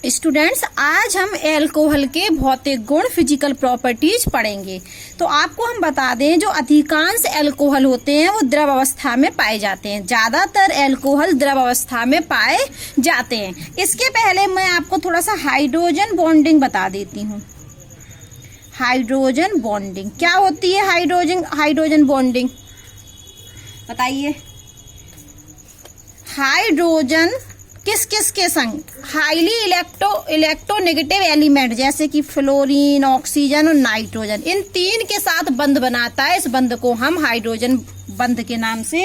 Students, आज हम alcohol के भौतिक गुण फिजिकल प्रॉपर्टीज पढ़ेंगे। तो आपको हम बता दें, जो अधिकांश एल्कोहल होते हैं वो द्रव अवस्था में पाए जाते हैं। ज्यादातर एल्कोहल द्रव अवस्था में पाए जाते हैं। इसके पहले मैं आपको थोड़ा सा हाइड्रोजन बॉन्डिंग बता देती हूँ। हाइड्रोजन बॉन्डिंग क्या होती है? हाइड्रोजन बॉन्डिंग बताइए। हाइड्रोजन किस किस के संग? हाईली इलेक्ट्रोनेगेटिव एलिमेंट जैसे कि फ्लोरीन, ऑक्सीजन और नाइट्रोजन, इन तीन के साथ बंध बनाता है। इस बंध को हम हाइड्रोजन बंध के नाम से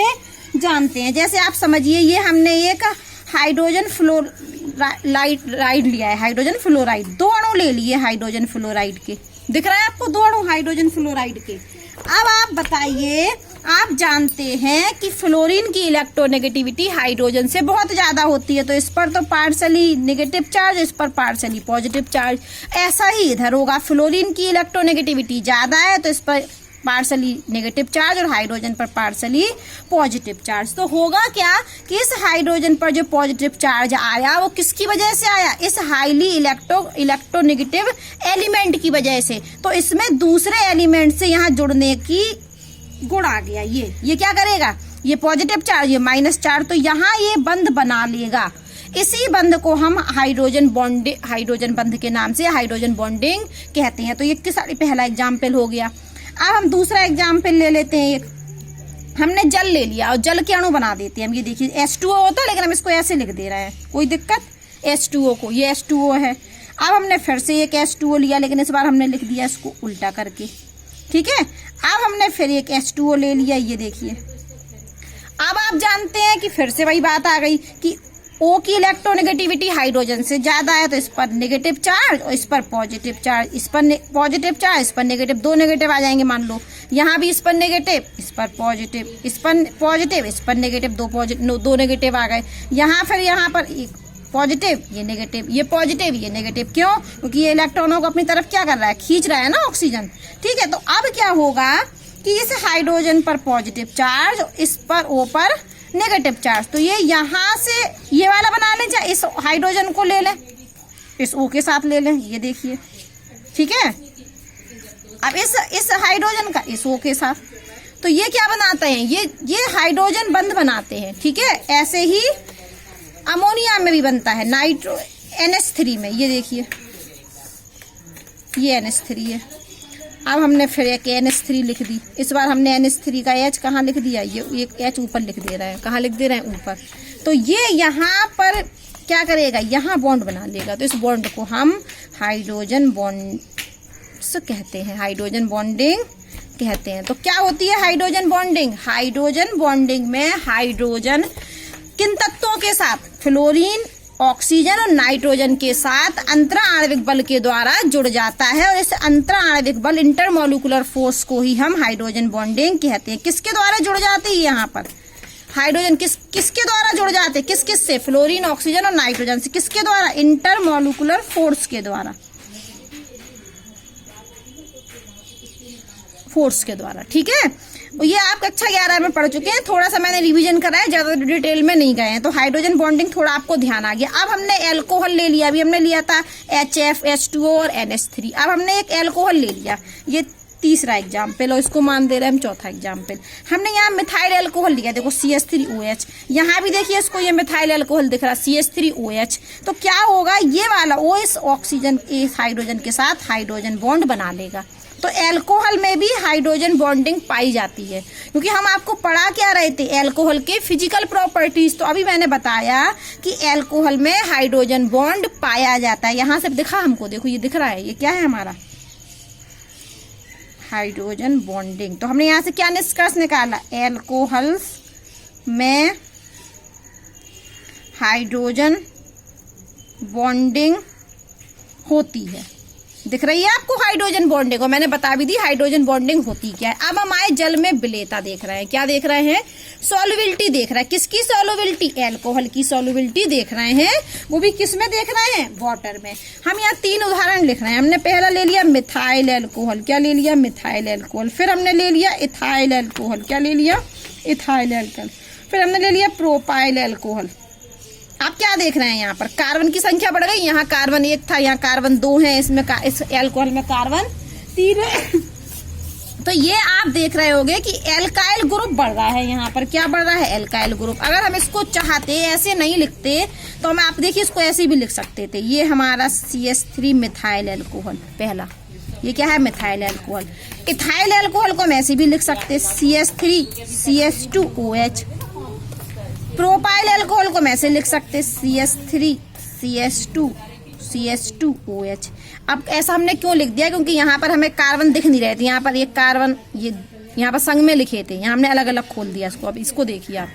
जानते हैं। जैसे आप समझिए, ये हमने एक हाइड्रोजन फ्लोराइड लिया है। हाइड्रोजन फ्लोराइड, 2 अणु ले लिए हाइड्रोजन फ्लोराइड के। दिख रहा है आपको 2 अणु हाइड्रोजन फ्लोराइड के। अब आप बताइए, आप जानते हैं कि फ्लोरीन की इलेक्ट्रोनेगेटिविटी हाइड्रोजन से बहुत ज्यादा होती है, तो इस पर तो पार्शली नेगेटिव चार्ज, इस पर पार्शली पॉजिटिव चार्ज। ऐसा ही इधर होगा, फ्लोरीन की इलेक्ट्रोनेगेटिविटी ज्यादा है तो इस पर पार्शली नेगेटिव चार्ज और हाइड्रोजन पर पार्शली पॉजिटिव चार्ज। तो होगा क्या कि इस हाइड्रोजन पर जो पॉजिटिव चार्ज आया वो किसकी वजह से आया? इस हाईली इलेक्ट्रोनेगेटिव एलिमेंट की वजह से। तो इसमें दूसरे एलिमेंट से यहाँ जुड़ने की गुण आ गया। ये क्या करेगा? ये पॉजिटिव चार्ज, ये माइनस चार्ज, तो यहाँ ये बंध बना लेगा। इसी बंध को हम हाइड्रोजन बंध के नाम से हाइड्रोजन बॉन्डिंग कहते हैं। तो ये पहला एग्जाम्पल हो गया। अब हम दूसरा एग्जाम्पल ले लेते हैं। एक हमने जल ले लिया और जल के अणु बना देते हैं हम। ये देखिए H2O होता है, लेकिन हम इसको ऐसे लिख दे रहे हैं, कोई दिक्कत? H2O को, ये H2O है। अब हमने फिर से एक H2O लिया, लेकिन इस बार हमने लिख दिया इसको उल्टा करके, ठीक है। अब हमने फिर एक H2O ले लिया, ये देखिए। अब आप जानते हैं कि फिर से वही बात आ गई कि O की इलेक्ट्रोनेगेटिविटी हाइड्रोजन से ज्यादा है, तो इस पर नेगेटिव चार्ज और इस पर पॉजिटिव चार्ज। इस पर पॉजिटिव चार्ज, इस पर नेगेटिव, 2 नेगेटिव आ जाएंगे मान लो। यहाँ भी इस पर नेगेटिव, इस पर पॉजिटिव, इस पर पॉजिटिव, इस पर नेगेटिव, 2 नेगेटिव आ गए। यहाँ फिर यहाँ पर एक पॉजिटिव, ये नेगेटिव, ये पॉजिटिव, ये नेगेटिव। क्यों? क्योंकि ये इलेक्ट्रॉनों को अपनी तरफ क्या कर रहा है? खींच रहा है ना, ऑक्सीजन, ठीक है। तो अब क्या होगा कि इस हाइड्रोजन पर पॉजिटिव चार्ज, इस पर O पर नेगेटिव चार्ज, तो ये यहाँ से ये वाला बना लें, चाहे इस हाइड्रोजन को ले लें, इस O के साथ ले लें, ये देखिए, ठीक है। अब इस हाइड्रोजन का इस O के साथ, तो ये क्या बनाते हैं? ये हाइड्रोजन बंध बनाते हैं, ठीक है। ऐसे ही अमोनिया में भी बनता है, NH3 में, ये देखिए, ये NH3 है। अब हमने फिर एक NH3 लिख दी। इस बार हमने NH3 का H कहाँ लिख दिया? ये एक H ऊपर लिख दे रहे हैं। कहाँ लिख दे रहे हैं? ऊपर। तो ये यहाँ पर क्या करेगा? यहाँ बॉन्ड बना लेगा। तो इस बॉन्ड को हम हाइड्रोजन बॉन्ड्स कहते हैं, हाइड्रोजन बॉन्डिंग कहते हैं। तो क्या होती है हाइड्रोजन बॉन्डिंग? हाइड्रोजन बॉन्डिंग में हाइड्रोजन किन तत्वों के साथ? फ्लोरीन, ऑक्सीजन और नाइट्रोजन के साथ अंतरा आणविक बल के द्वारा जुड़ जाता है, और इस अंतरा आणविक बल, इंटरमोलिकुलर फोर्स को ही हम हाइड्रोजन बॉन्डिंग कहते हैं। किसके द्वारा जुड़ जाते हैं? यहाँ पर हाइड्रोजन किसके द्वारा जुड़ जाते हैं? किस से? फ्लोरीन, ऑक्सीजन और नाइट्रोजन से। किसके द्वारा? इंटरमोलिकुलर फोर्स के द्वारा, फोर्स के द्वारा, ठीक है। ये आप कक्षा 11 में पढ़ चुके हैं, थोड़ा सा मैंने रिवीजन करा है, ज्यादा डिटेल में नहीं गए हैं। तो हाइड्रोजन बॉन्डिंग थोड़ा आपको ध्यान आ गया। अब हमने एल्कोहल ले लिया, अभी हमने लिया था HF, H2O और NH3। अब हमने एक एल्कोहल ले लिया, ये तीसरा एग्जाम्पल, और इसको मान दे रहे हैं हम चौथा एग्जाम्पल। हमने यहाँ मिथाइल एल्कोहल लिया, देखो CH3OH। यहाँ भी देखिए इसको, ये मिथाइल एल्कोहल दिख रहा, CH3OH। तो क्या होगा? ये वाला O इस ऑक्सीजन, इस हाइड्रोजन के साथ हाइड्रोजन बॉन्ड बना लेगा। तो एल्कोहल में भी हाइड्रोजन बॉन्डिंग पाई जाती है, क्योंकि हम आपको पढ़ा क्या रहे थे? एल्कोहल के फिजिकल प्रॉपर्टीज। तो अभी मैंने बताया कि एल्कोहल में हाइड्रोजन बॉन्ड पाया जाता है। यहाँ से दिखा हमको, देखो ये दिख रहा है, ये क्या है हमारा? Hydrogen bonding. तो हमने यहाँ से क्या निष्कर्ष निकाला? एल्कोहल्स में हाइड्रोजन बॉन्डिंग होती है। दिख रही है आपको हाइड्रोजन बॉन्डिंग? को मैंने बता भी दी हाइड्रोजन बॉन्डिंग होती क्या है। अब हम आए जल में विलेयता देख रहे हैं। क्या देख रहे हैं? सॉल्युबिलिटी देख रहे हैं। किसकी सॉल्युबिलिटी? एल्कोहल की सॉल्युबिलिटी देख रहे हैं। वो भी किस में देख रहे हैं? वाटर में। हम यहाँ 3 उदाहरण लिख रहे हैं। हमने पहला ले लिया मिथाइल एल्कोहल। क्या ले लिया? Methyl alcohol. फिर हमने ले लिया इथाइल एल्कोहल। क्या ले लिया? Ethyl alcohol. फिर हमने ले लिया प्रोपाइल एल्कोहल। आप क्या देख रहे हैं यहाँ पर कार्बन की संख्या बढ़ गई। यहाँ कार्बन 1 था, यहाँ कार्बन 2 है, इसमें इस एल्कोहल में कार्बन 3 है। तो ये आप देख रहे होंगे कि एल्काइल ग्रुप बढ़ रहा है। यहाँ पर क्या बढ़ रहा है, एल्काइल ग्रुप। अगर हम इसको चाहते ऐसे नहीं लिखते तो हम आप देखिए इसको ऐसे भी लिख सकते थे। ये हमारा CH3 मिथाइल एल्कोहल पहला, ये क्या है, मिथाइल एल्कोहल। इथाइल एल्कोहल को हम ऐसे भी लिख सकते CH3 CH2OH। प्रोपाइल एल्कोहल को हम ऐसे लिख सकते CH3 CH2 CH2OH। अब ऐसा हमने क्यों लिख दिया, क्योंकि यहाँ पर हमें कार्बन दिख नहीं रहे थे। यहाँ पर एक कार्बन ये यहाँ पर संग में लिखे थे, यहाँ हमने अलग अलग खोल दिया इसको। अब इसको देखिए आप,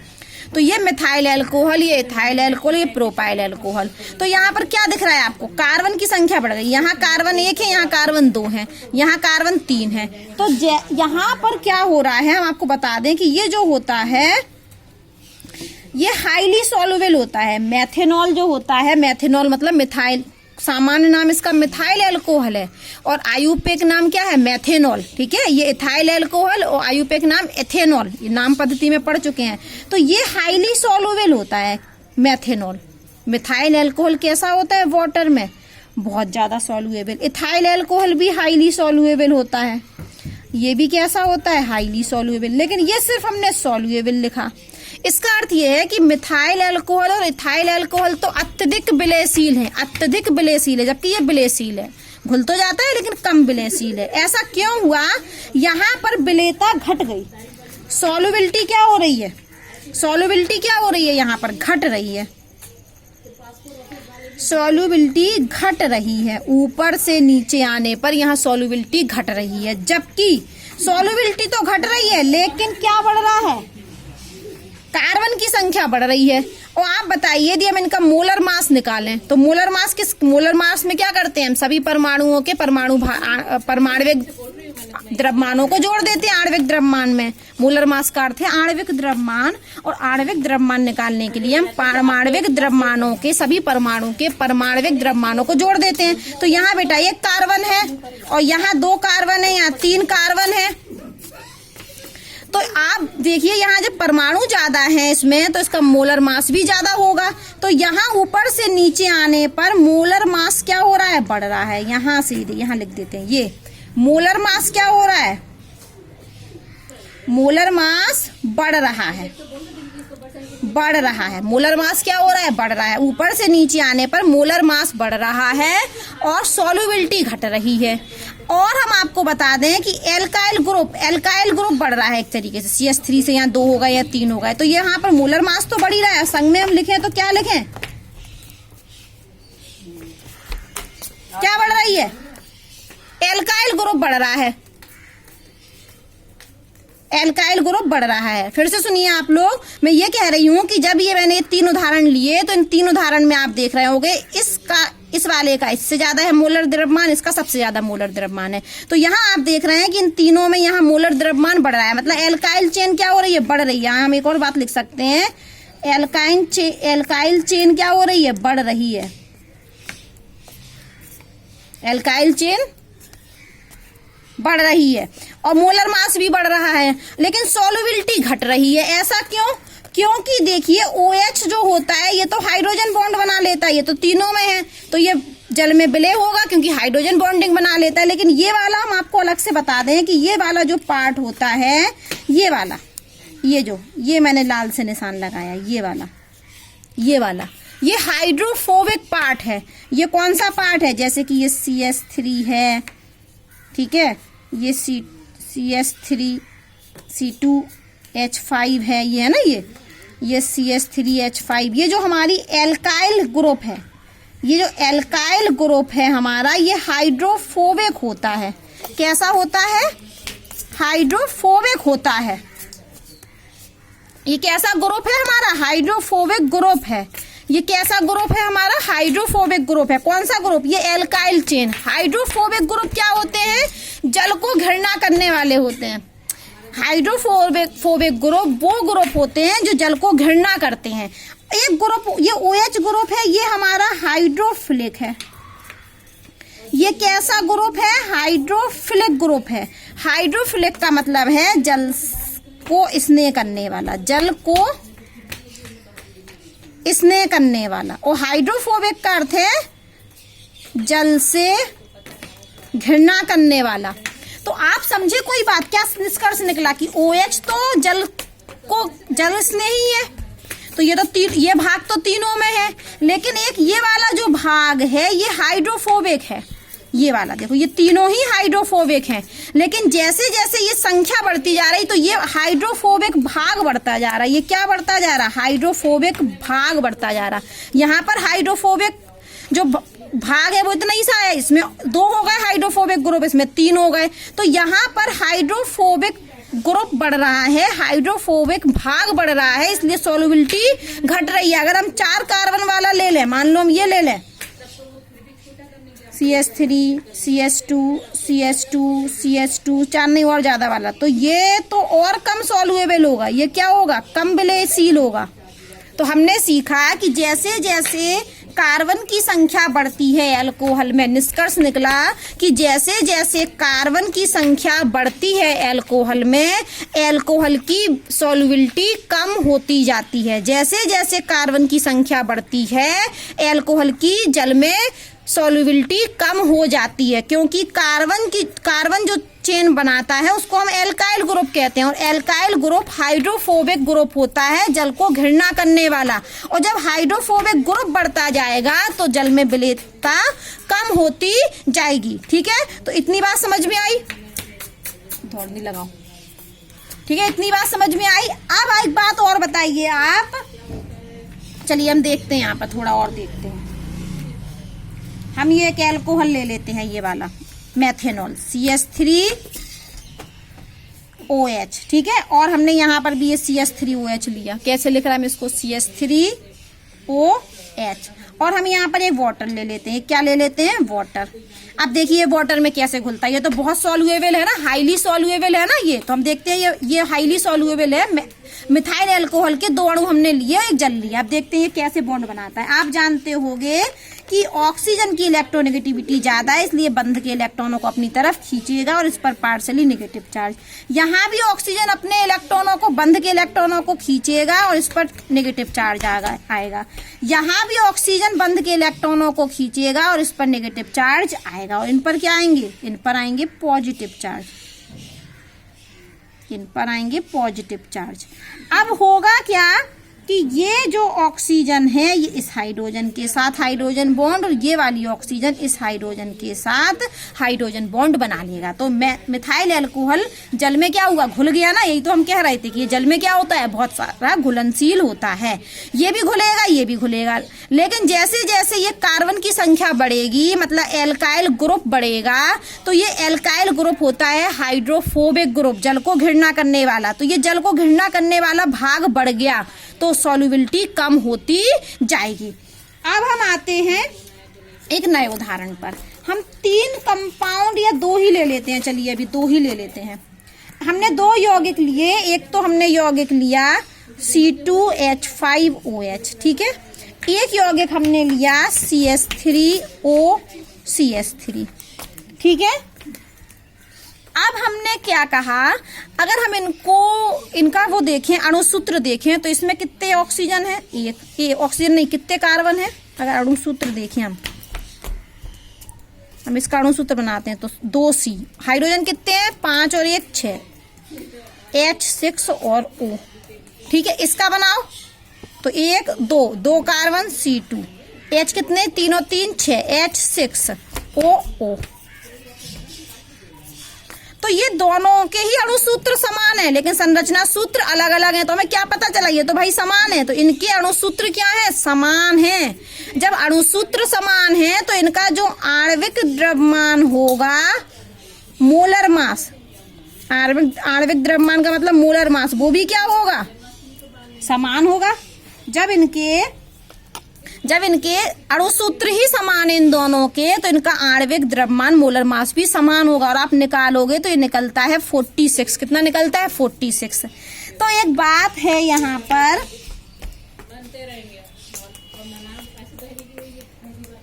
तो ये मिथाइल एल्कोहल, ये इथाइल एल्कोहल, ये प्रोपाइल एल्कोहल। तो यहाँ पर क्या दिख रहा है आपको, कार्बन की संख्या बढ़ गई। यहाँ कार्बन 1 है, यहाँ कार्बन 2 है, यहाँ कार्बन 3 है। तो यहाँ पर क्या हो रहा है, हम आपको बता दें कि ये जो होता है ये हाईली सॉल्युबल होता है। मेथेनॉल जो होता है, मेथेनॉल मतलब मिथाइल, सामान्य नाम इसका मिथाइल एल्कोहल है और आयुपेक नाम क्या है, मेथेनॉल। ठीक है, ये इथाइल एल्कोहल और आयुपेक नाम एथेनॉल, ये नाम पद्धति में पढ़ चुके हैं। तो ये हाईली सॉल्युबल होता है मेथेनॉल। मिथाइल एल्कोहल कैसा होता है, वाटर में बहुत ज्यादा सॉल्युबल। इथाइल एल्कोहल भी हाईली सॉल्युबल होता है, ये भी कैसा होता है, हाईली सॉल्युबल। लेकिन ये सिर्फ हमने सॉल्युबल लिखा। इसका अर्थ यह है कि मिथाइल एल्कोहल और इथाइल एल्कोहल तो अत्यधिक विलयशील है, अत्यधिक विलयशील है, जबकि ये विलयशील है, घुल तो जाता है लेकिन कम विलयशील है। ऐसा क्यों हुआ, यहाँ पर विलेयता घट गई, सॉल्युबिलिटी क्या हो रही है, सॉल्युबिलिटी क्या हो रही है, यहाँ पर घट रही है, सॉल्युबिलिटी घट रही है। ऊपर से नीचे आने पर यहाँ सॉल्युबिलिटी घट रही है, जबकि सॉल्युबिलिटी तो घट रही है लेकिन क्या बढ़ रहा है, कार्बन की संख्या बढ़ रही है। और आप बताइए यदि हम इनका मोलर मास निकालें तो मोलर मास में क्या करते हैं, हम सभी परमाणुओं के परमाणविक द्रव्यमानों को जोड़ देते हैं आणविक द्रव्यमान में। मोलर मास का अर्थ है आणविक द्रव्यमान, और आणविक द्रव्यमान निकालने के लिए हम परमाणविक द्रव्यमानों के, सभी परमाणु के परमाणविक द्रव्यमानों को जोड़ देते हैं। तो यहाँ बेटा 1 कार्बन है और यहाँ 2 कार्बन है, यहाँ 3 कार्बन है। तो आप देखिए यहाँ जब परमाणु ज्यादा है इसमें तो इसका मोलर मास भी ज्यादा होगा। तो यहाँ ऊपर से नीचे आने पर मोलर मास क्या हो रहा है, बढ़ रहा है। यहाँ सीधे यहाँ लिख देते हैं, ये मोलर मास क्या हो रहा है, मोलर मास बढ़ रहा है, बढ़ रहा है। मोलर मास क्या हो रहा है, बढ़ रहा है। ऊपर से नीचे आने पर मोलर मास बढ़ रहा है और सॉल्युबिलिटी घट रही है। और हम आपको बता दें कि एल्काइल ग्रुप बढ़ रहा है एक तरीके से। CH3 से यहाँ 2 होगा या 3 होगा, तो यहाँ पर मोलर मास तो बढ़ ही रहा है। संग में हम लिखें तो क्या लिखें, क्या बढ़ रही है, एल्काइल ग्रुप बढ़ रहा है, एल्काइल ग्रुप बढ़ रहा है। फिर से सुनिए आप लोग, मैं ये कह रही हूँ कि जब ये मैंने 3 उदाहरण लिए तो इन 3 उदाहरण में आप देख रहे होंगे इस वाले का इससे ज्यादा है मोलर द्रव्यमान, इसका सबसे ज्यादा मोलर द्रव्यमान है। तो यहाँ आप देख रहे हैं कि इन तीनों में यहाँ मोलर द्रव्यमान बढ़ रहा है, मतलब एल्काइल चेन क्या हो रही है, बढ़ रही है। यहाँ हम एक और बात लिख सकते हैं, एल्काइल चेन क्या हो रही है, बढ़ रही है, एल्काइल चेन बढ़ रही है और मोलर मास भी बढ़ रहा है, लेकिन सॉल्युबिलिटी घट रही है। ऐसा क्यों, क्योंकि देखिए OH जो होता है ये तो हाइड्रोजन बॉन्ड बना लेता है, ये तो तीनों में है, तो ये जल में विलय होगा क्योंकि हाइड्रोजन बॉन्डिंग बना लेता है। लेकिन ये वाला हम आपको अलग से बता दें कि ये वाला जो पार्ट होता है, ये वाला, ये मैंने लाल से निशान लगाया, ये वाला ये हाइड्रोफोबिक पार्ट है। ये कौन सा पार्ट है, जैसे कि ये CH3 है, ठीक है, ये CH3 C2H5 है, ये है ना, ये CH3H5, ये जो हमारी एल्काइल ग्रुप है, ये जो एल्काइल ग्रुप है हमारा, ये हाइड्रोफोबिक होता है। कैसा होता है, हाइड्रोफोबिक होता है। ये कैसा ग्रुप है हमारा, हाइड्रोफोबिक ग्रुप है। ये कैसा ग्रुप है हमारा, हाइड्रोफोबिक ग्रुप है। कौन सा ग्रुप, ये एल्काइल चेन। हाइड्रोफोबिक ग्रुप क्या होते हैं, जल को घृणा करने वाले होते हैं। हाइड्रोफोबिक ग्रुप वो ग्रुप होते हैं जो जल को घृणा करते हैं। एक ग्रुप, ये OH ग्रुप है, ये हमारा हाइड्रोफिलिक है। ये कैसा ग्रुप है, हाइड्रोफिलिक ग्रुप है। हाइड्रोफिलिक का मतलब है जल को स्नेह करने वाला, जल को स्नेह करने वाला, और हाइड्रोफोबिक का अर्थ है जल से घृणा करने वाला। तो आप समझे कोई बात, क्या निष्कर्ष निकला कि OH तो जल स्नेही है, तो ये भाग तो तीनों में है, लेकिन एक ये वाला जो भाग है ये हाइड्रोफोबिक है। ये वाला देखो, ये तीनों ही हाइड्रोफोबिक हैं, लेकिन जैसे जैसे ये संख्या बढ़ती जा रही तो ये हाइड्रोफोबिक भाग बढ़ता जा रहा है। ये क्या बढ़ता जा रहा है? हाइड्रोफोबिक भाग बढ़ता जा रहा है। यहाँ पर हाइड्रोफोबिक जो भाग है वो इतना ही सा है, इसमें 2 हो गए हाइड्रोफोबिक ग्रुप, इसमें 3 हो गए, तो यहाँ पर हाइड्रोफोबिक ग्रुप बढ़ रहा है, हाइड्रोफोबिक भाग बढ़ रहा है, इसलिए सॉल्युबिलिटी घट रही है। अगर हम 4 कार्बन वाला ले लें, मान लो हम ये ले लें CH3 CH2 CH2 CH2, 4 नहीं और ज्यादा वाला, तो ये तो और कम सॉल्युएबल होगा, ये क्या होगा? कम विलयशील होगा। तो हमने सीखा कि जैसे जैसे कार्बन की संख्या बढ़ती है अल्कोहल में, निष्कर्ष निकला कि जैसे जैसे कार्बन की संख्या बढ़ती है अल्कोहल में, अल्कोहल की सॉल्युबिलिटी कम होती जाती है। जैसे जैसे कार्बन की संख्या बढ़ती है अल्कोहल की जल में सॉल्युबिलिटी कम हो जाती है, क्योंकि कार्बन जो चेन बनाता है उसको हम एल्काइल ग्रुप कहते हैं, और एल्काइल ग्रुप हाइड्रोफोबिक ग्रुप होता है, जल को घृणा करने वाला। और जब हाइड्रोफोबिक ग्रुप बढ़ता जाएगा तो जल में विलेयता कम होती जाएगी। ठीक है, तो इतनी बात समझ में आई? दौड़ नहीं लगाओ, ठीक है, इतनी बात समझ में आई। अब एक बात और बताइए आप, चलिए हम देखते हैं यहाँ पर थोड़ा और देखते हैं। हम ये एक एल्कोहल ले लेते हैं, ये वाला मेथेनॉल CH3OH, ठीक है, और हमने यहाँ पर भी ये CH3OH लिया। कैसे लिख रहा है मैं इसको? CH3OH। और हम यहाँ पर एक वाटर ले लेते हैं। क्या ले लेते हैं? वाटर। अब देखिए वाटर में कैसे घुलता है, ये तो बहुत सॉल्युएबल है ना, हाईली सॉल्युएबल है ना ये। तो हम देखते हैं ये हाईली सॉल्युएबल है। मिथाइल अल्कोहल के 2 अणु हमने लिए, एक जल लिया। अब देखते हैं ये कैसे बॉन्ड बनाता है। आप जानते होंगे कि ऑक्सीजन की इलेक्ट्रोनेगेटिविटी ज्यादा है, इसलिए बंध के इलेक्ट्रॉनों को अपनी तरफ खींचेगा और इस पर पार्शियली नेगेटिव चार्ज। यहाँ भी ऑक्सीजन अपने इलेक्ट्रॉनों को, बंध के इलेक्ट्रॉनों को खींचेगा और इस पर नेगेटिव चार्ज आएगा। यहाँ भी ऑक्सीजन बंध के इलेक्ट्रॉनों को खींचेगा और इस पर नेगेटिव चार्ज आएगा, और इन पर क्या आएंगे? इन पर आएंगे पॉजिटिव चार्ज, इन पर आएंगे पॉजिटिव चार्ज। अब होगा क्या कि ये जो ऑक्सीजन है ये इस हाइड्रोजन के साथ हाइड्रोजन बॉन्ड, और ये वाली ऑक्सीजन इस हाइड्रोजन के साथ हाइड्रोजन बॉन्ड बना लेगा। तो मिथाइल अल्कोहल जल में क्या हुआ? घुल गया ना। यही तो हम कह रहे थे कि ये जल में क्या होता है? बहुत सारा घुलनशील होता है। ये भी घुलेगा, ये भी घुलेगा, लेकिन जैसे जैसे ये कार्बन की संख्या बढ़ेगी, मतलब एल्काइल ग्रुप बढ़ेगा, तो ये एल्काइल ग्रुप होता है हाइड्रोफोबिक ग्रुप, जल को घृणा करने वाला। तो ये जल को घृणा करने वाला भाग बढ़ गया तो सॉल्युबिलिटी कम होती जाएगी। अब हम आते हैं एक नए उदाहरण पर। हम 3 कंपाउंड या 2 ही ले लेते हैं, चलिए अभी 2 ही ले लेते हैं। हमने 2 यौगिक लिए। एक तो हमने यौगिक लिया C2H5OH, ठीक है। एक यौगिक हमने लिया CH3OCH3, ठीक है। अब हमने क्या कहा, अगर हम इनका वो देखें, अणुसूत्र देखें, तो इसमें कितने ऑक्सीजन है? एक ऑक्सीजन नहीं, कितने कार्बन है? अगर अणुसूत्र देखें हम इसका अणुसूत्र बनाते हैं तो 2C। हाइड्रोजन कितने हैं? 5 और 1 6, H6 और O, ठीक है। इसका बनाओ तो 1 2 कार्बन C2, H कितने? 3 और 3 6, H6O। तो ये दोनों के ही अणुसूत्र समान है, लेकिन संरचना सूत्र अलग अलग है। तो हमें क्या पता चला? ये तो भाई समान है, तो इनके अणुसूत्र क्या है? समान है। जब अणुसूत्र समान है तो इनका जो आणविक द्रव्यमान होगा, मोलर मास, आणविक द्रव्यमान का मतलब मोलर मास, वो भी क्या होगा? समान होगा। जब इनके अणुसूत्र ही समान है इन दोनों के, तो इनका आणविक द्रव्यमान मोलर मास भी समान होगा। और आप निकालोगे तो ये निकलता है 46। कितना निकलता है? 46। तो एक बात है यहाँ पर,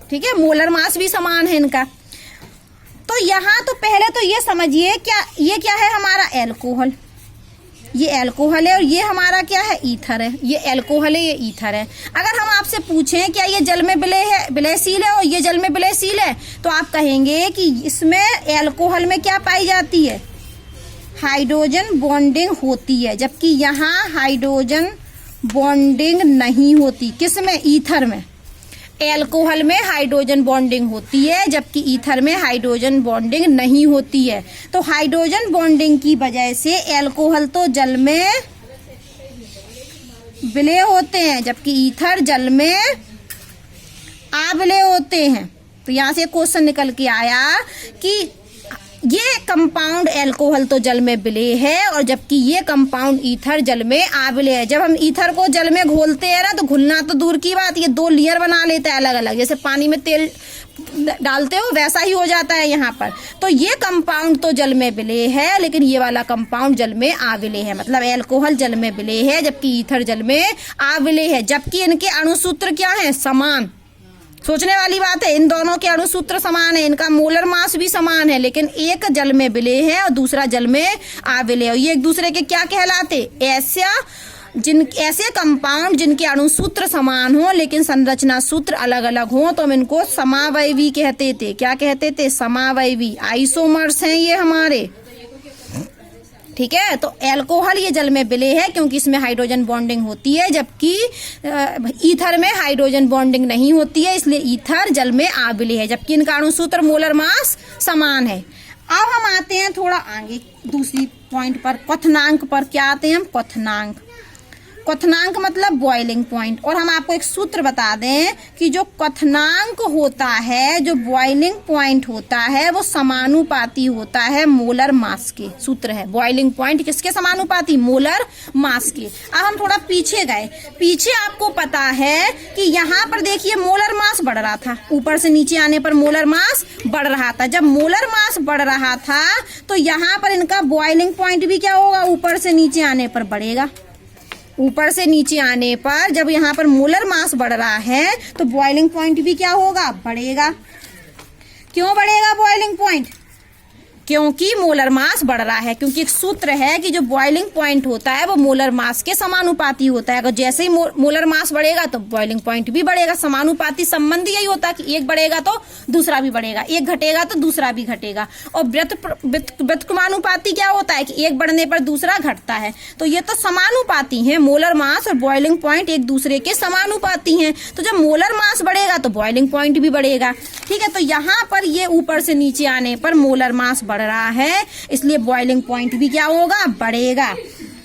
ठीक है, मोलर मास भी समान है इनका। तो यहाँ तो पहले तो ये समझिए, ये क्या है? हमारा एल्कोहल। ये एल्कोहल है और ये हमारा क्या है, ईथर है। ये एल्कोहल है, ये ईथर है। अगर हम आपसे पूछें क्या ये जल में विलयशील है और ये जल में विलयशील है, तो आप कहेंगे कि इसमें एल्कोहल में क्या पाई जाती है, हाइड्रोजन बॉन्डिंग होती है, जबकि यहाँ हाइड्रोजन बॉन्डिंग नहीं होती। किस में, ईथर में। एल्कोहल में हाइड्रोजन बॉन्डिंग होती है, जबकि ईथर में हाइड्रोजन बॉन्डिंग नहीं होती है। तो हाइड्रोजन बॉन्डिंग की वजह से एल्कोहल तो जल में विलय होते हैं, जबकि ईथर जल में अविलय होते हैं। तो यहाँ से क्वेश्चन निकल के आया कि ये कंपाउंड एल्कोहल तो जल में विलय है और जबकि ये कंपाउंड ईथर जल में अविलय है। जब हम ईथर को जल में घोलते हैं ना, तो घुलना तो दूर की बात, ये 2 लेयर बना लेता है अलग अलग, जैसे पानी में तेल डालते हो वैसा ही हो जाता है यहाँ पर। तो ये कंपाउंड तो जल में विलय है, लेकिन ये वाला कंपाउंड जल में अविलय है। मतलब एल्कोहल जल में विलय है जबकि ईथर जल में अविलय है, जबकि इनके अणुसूत्र क्या है, समान। सोचने वाली बात है, इन दोनों के अणुसूत्र समान है, इनका मोलर मास भी समान है, लेकिन एक जल में विलय है और दूसरा जल में अविलय है। ये एक दूसरे के क्या कहलाते, ऐसे कंपाउंड जिनके अणुसूत्र समान हो लेकिन संरचना सूत्र अलग अलग हो, तो हम इनको समावयवी कहते थे। क्या कहते थे, समावयवी। आइसोमर्स हैं ये हमारे, ठीक है। तो एल्कोहल ये जल में विलय है क्योंकि इसमें हाइड्रोजन बॉन्डिंग होती है, जबकि ईथर में हाइड्रोजन बॉन्डिंग नहीं होती है, इसलिए ईथर जल में अविलय है, जबकि इनका अणुसूत्र मोलर मास समान है। अब हम आते हैं थोड़ा आगे दूसरी पॉइंट पर, क्वथनांक पर। क्या आते हैं हम, क्वथनांक। क्वथनांक मतलब बॉइलिंग पॉइंट। और हम आपको एक सूत्र बता दें कि जो क्वथनांक होता है, जो बॉइलिंग पॉइंट होता है, वो समानुपाती होता है मोलर मास के। सूत्र है बॉइलिंग पॉइंट किसके समानुपाती, मोलर मास के। अब हम थोड़ा पीछे गए, पीछे आपको पता है कि यहाँ पर देखिए मोलर मास बढ़ रहा था, ऊपर से नीचे आने पर मोलर मास बढ़ रहा था। जब मोलर मास बढ़ रहा था तो यहाँ पर इनका बॉइलिंग पॉइंट भी क्या होगा, ऊपर से नीचे आने पर बढ़ेगा। ऊपर से नीचे आने पर जब यहाँ पर मोलर मास बढ़ रहा है तो बॉइलिंग पॉइंट भी क्या होगा, बढ़ेगा। क्यों बढ़ेगा बॉइलिंग पॉइंट, क्योंकि मोलर मास बढ़ रहा है। क्योंकि एक सूत्र है कि जो बॉइलिंग पॉइंट होता है वो मोलर मास के समानुपाती होता है। अगर जैसे ही मोलर मास बढ़ेगा तो बॉइलिंग पॉइंट भी बढ़ेगा। समानुपाती संबंध यही होता है कि एक बढ़ेगा तो दूसरा भी बढ़ेगा, एक घटेगा तो दूसरा भी घटेगा। और व्युत्क्रमानुपाती क्या होता है कि एक बढ़ने पर दूसरा घटता है। तो ये तो समानुपाती है, मोलर मास और बॉइलिंग पॉइंट एक दूसरे के समानुपाती हैं। तो जब मोलर मास बढ़ेगा तो बॉइलिंग पॉइंट भी बढ़ेगा, ठीक है। तो यहाँ पर ये ऊपर से नीचे आने पर मोलर मास बढ़ रहा है, इसलिए बॉइलिंग पॉइंट भी क्या होगा, बढ़ेगा,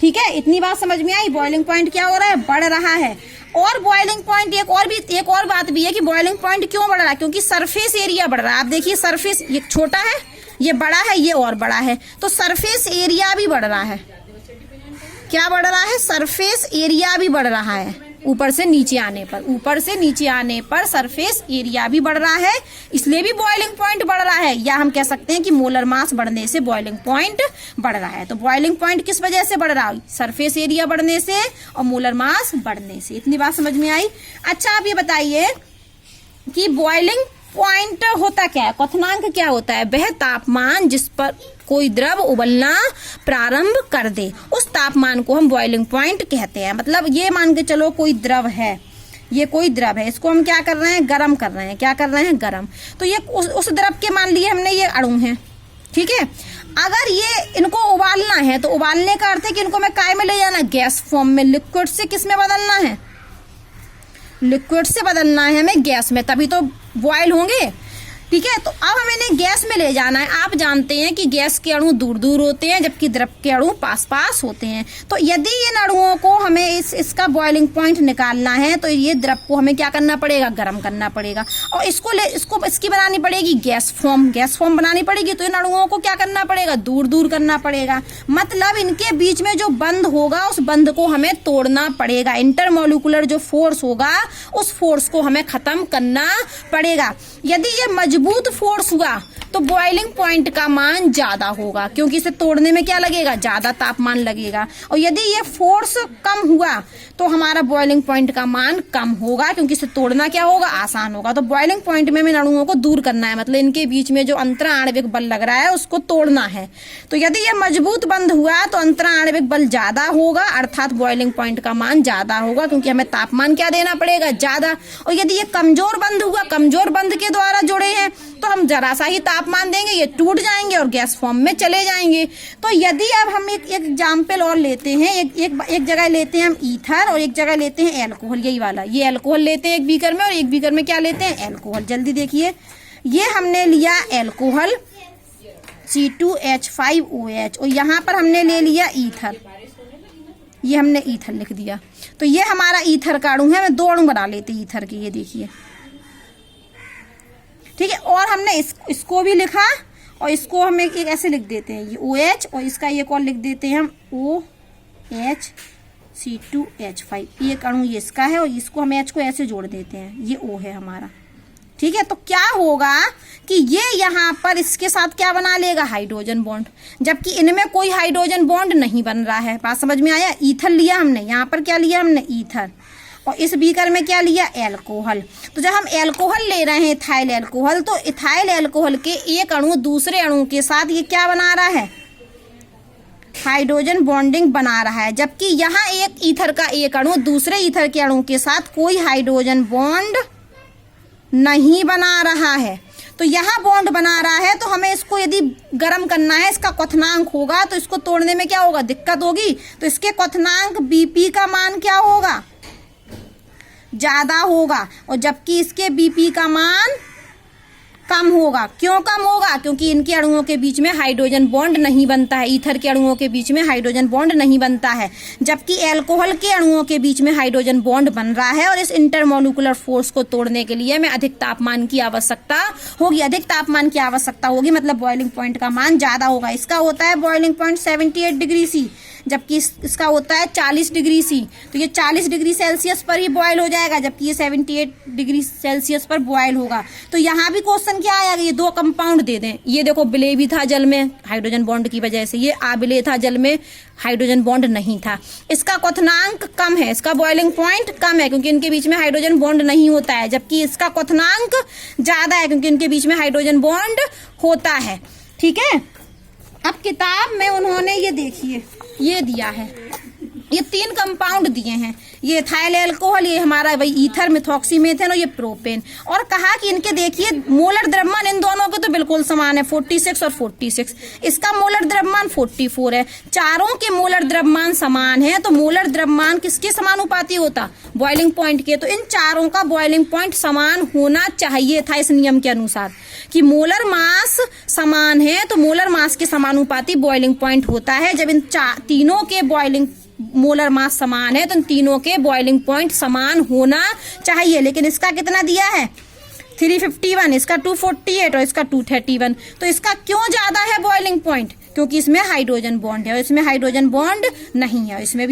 ठीक है। इतनी बात समझ में आई, बॉइलिंग पॉइंट क्या हो रहा है, बढ़ रहा है। और बॉइलिंग पॉइंट एक और बात भी है कि बॉइलिंग पॉइंट क्यों बढ़ रहा है, क्योंकि सरफेस एरिया बढ़ रहा है। आप देखिए सरफेस, ये छोटा है, ये बड़ा है, ये और बड़ा है, तो सरफेस एरिया भी बढ़ रहा है। क्या बढ़ रहा है, सरफेस एरिया भी बढ़ रहा है। ऊपर से नीचे आने पर सरफेस एरिया भी बढ़ रहा है, इसलिए भी बॉइलिंग पॉइंट बढ़ रहा है। या हम कह सकते हैं कि मोलर मास बढ़ने से बॉइलिंग पॉइंट बढ़ रहा है। तो बॉइलिंग पॉइंट किस वजह से बढ़ रहा है, सरफेस एरिया बढ़ने से और मोलर मास बढ़ने से। इतनी बात समझ में आई। अच्छा आप ये बताइए कि बॉइलिंग पॉइंट होता क्या है, क्वथनांक क्या होता है, वह तापमान जिस पर कोई द्रव उबलना प्रारंभ कर दे, उस तापमान को हम बॉइलिंग पॉइंट कहते हैं। मतलब ये मान के चलो कोई द्रव है, ये कोई द्रव है, इसको हम क्या कर रहे हैं, गर्म कर रहे हैं। क्या कर रहे हैं, गर्म। तो ये उस द्रव के मान लिए हमने ये अणु है, ठीक है। अगर ये इनको उबालना है तो उबालने का अर्थ है कि इनको मैं काय में ले जाना, गैस फॉर्म में, लिक्विड से किस में बदलना है, लिक्विड से बदलना है हमें गैस में, तभी तो बॉयल होंगे, ठीक है। तो अब हमें इन्हें गैस में ले जाना है। आप जानते हैं कि गैस के अणु दूर दूर होते हैं जबकि द्रव के अणु पास पास होते हैं। तो यदि इन अणुओं को हमें इसका बॉइलिंग पॉइंट निकालना है तो ये द्रव को हमें क्या करना पड़ेगा, गर्म करना पड़ेगा। और इसकी बनानी पड़ेगी गैस फॉर्म बनानी पड़ेगी। तो इन अणुओं को क्या करना पड़ेगा, दूर दूर करना पड़ेगा। मतलब इनके बीच में जो बंध होगा उस बंध को हमें तोड़ना पड़ेगा। इंटरमोलिकुलर जो फोर्स होगा उस फोर्स को हमें खत्म करना पड़ेगा। यदि ये मजबूत फोर्स हुआ तो बॉइलिंग पॉइंट का मान ज्यादा होगा, क्योंकि इसे तोड़ने में क्या लगेगा, ज्यादा तापमान लगेगा। और यदि ये फोर्स कम हुआ तो हमारा बॉइलिंग पॉइंट का मान कम होगा, क्योंकि इसे तोड़ना क्या होगा, आसान होगा। तो बॉइलिंग पॉइंट में इन अणुओं को दूर करना है, मतलब इनके बीच में जो अंतराण्विक बल लग रहा है उसको तोड़ना है। तो यदि ये मजबूत बंध हुआ तो अंतराण्विक बल ज्यादा होगा, अर्थात बॉइलिंग पॉइंट का मान ज्यादा होगा, क्योंकि हमें तापमान क्या देना पड़ेगा, ज्यादा। और यदि ये कमजोर बंध हुआ, कमजोर बंध के द्वारा जुड़े हैं, तो हम जरा सा ही तापमान देंगे, ये टूट जाएंगे और गैस फॉर्म में चले जाएंगे। तो यदि अब हम एक एग्जाम्पल और लेते हैं, एक जगह लेते हैं हम ईथर और एक जगह लेते हैं एल्कोहल, यही वाला, ये एल्कोहल लेते हैं एक बीकर में और एक बीकर में क्या लेते हैं, एल्कोहल। जल्दी देखिए, ये हमने लिया एल्कोहल C2H5OH और यहाँ पर हमने ले लिया ईथर, ये हमने ईथर लिख दिया। तो ये हमारा ईथर का अणु है, मैं 2 अणु बना लेते हैं ईथर के, ये देखिए, ठीक है। और हमने इसको भी लिखा और इसको हम एक ऐसे लिख देते हैं, ये OH और इसका एक और लिख देते हैं हम OH C2H5, एक अणु ये इसका है और इसको हम H को ऐसे जोड़ देते हैं, ये O है हमारा, ठीक है। तो क्या होगा कि ये यहाँ पर इसके साथ क्या बना लेगा, हाइड्रोजन बॉन्ड, जबकि इनमें कोई हाइड्रोजन बॉन्ड नहीं बन रहा है। बात समझ में आया। ईथर लिया हमने, यहाँ पर क्या लिया हमने, ईथर, और इस बीकर में क्या लिया, एल्कोहल। तो जब हम एल्कोहल ले रहे हैं, इथाइल एल्कोहल, तो इथाइल एल्कोहल के एक अणु दूसरे अणु के साथ ये क्या बना रहा है, हाइड्रोजन बॉन्डिंग बना रहा है, जबकि यहाँ एक ईथर का एक अणु दूसरे ईथर के अणु के साथ कोई हाइड्रोजन बॉन्ड नहीं बना रहा है। तो यहाँ बॉन्ड बना रहा है, तो हमें इसको यदि गर्म करना है, इसका क्वथनांक होगा, तो इसको तोड़ने में क्या होगा, दिक्कत होगी। तो इसके क्वथनांक BP का मान क्या होगा, ज्यादा होगा, और जबकि इसके BP का मान कम होगा। क्यों कम होगा, क्योंकि इनके अणुओं के बीच में हाइड्रोजन बॉन्ड नहीं बनता है, ईथर के अणुओं के बीच में हाइड्रोजन बॉन्ड नहीं बनता है, जबकि एल्कोहल के अणुओं के बीच में हाइड्रोजन बॉन्ड बन रहा है। और इस इंटरमोलिकुलर फोर्स को तोड़ने के लिए हमें अधिक तापमान की आवश्यकता होगी, अधिक तापमान की आवश्यकता होगी, मतलब बॉइलिंग पॉइंट का मान ज्यादा होगा। इसका होता है बॉइलिंग पॉइंट 78 डिग्री C, जबकि इसका होता है 40 डिग्री C। तो ये 40 डिग्री सेल्सियस पर ही बॉयल हो जाएगा, जबकि ये 78 डिग्री सेल्सियस पर बॉयल होगा। तो यहाँ भी क्वेश्चन क्या आएगा, ये 2 कंपाउंड दे दें, ये देखो विलेय भी था जल में हाइड्रोजन बॉन्ड की वजह से, ये अविलेय था जल में हाइड्रोजन बॉन्ड नहीं था। इसका क्वथनांक कम है, इसका बॉइलिंग पॉइंट कम है, क्योंकि इनके बीच में हाइड्रोजन बॉन्ड नहीं होता है, जबकि इसका क्वथनांक ज्यादा है, क्योंकि इनके बीच में हाइड्रोजन बॉन्ड होता है, ठीक है। अब किताब में उन्होंने ये देखिए, ये दिया है, ये 3 कंपाउंड दिए हैं, ये इथाइल एल्कोहल, ये हमारा भाई ईथर, मिथॉक्सीमेथेन और ये प्रोपेन, और कहा कि इनके देखिए मोलर द्रव्यमान इन दोनों के तो बिल्कुल समान है, 46 और 46, इसका मोलर द्रव्यमान 44 है, चारों के मोलर द्रव्यमान समान है। तो मोलर द्रव्यमान किसके समानुपाती होता, बॉइलिंग पॉइंट के। तो इन चारों का बॉइलिंग पॉइंट समान होना चाहिए था इस नियम के अनुसार, कि मोलर मास समान है तो मोलर मास के समानुपाती बॉइलिंग पॉइंट होता है। जब इन तीनों के बॉइलिंग मोलर मास समान है तो इन तीनों के बॉइलिंग पॉइंट समान होना चाहिए। लेकिन इसका कितना दिया है, 351, इसका 248 और इसका 231। तो इसका क्यों ज्यादा है बॉइलिंग पॉइंट, क्योंकि इसमें हाइड्रोजन बॉन्ड है और इसमें हाइड्रोजन बॉन्ड नहीं है, इसमें भी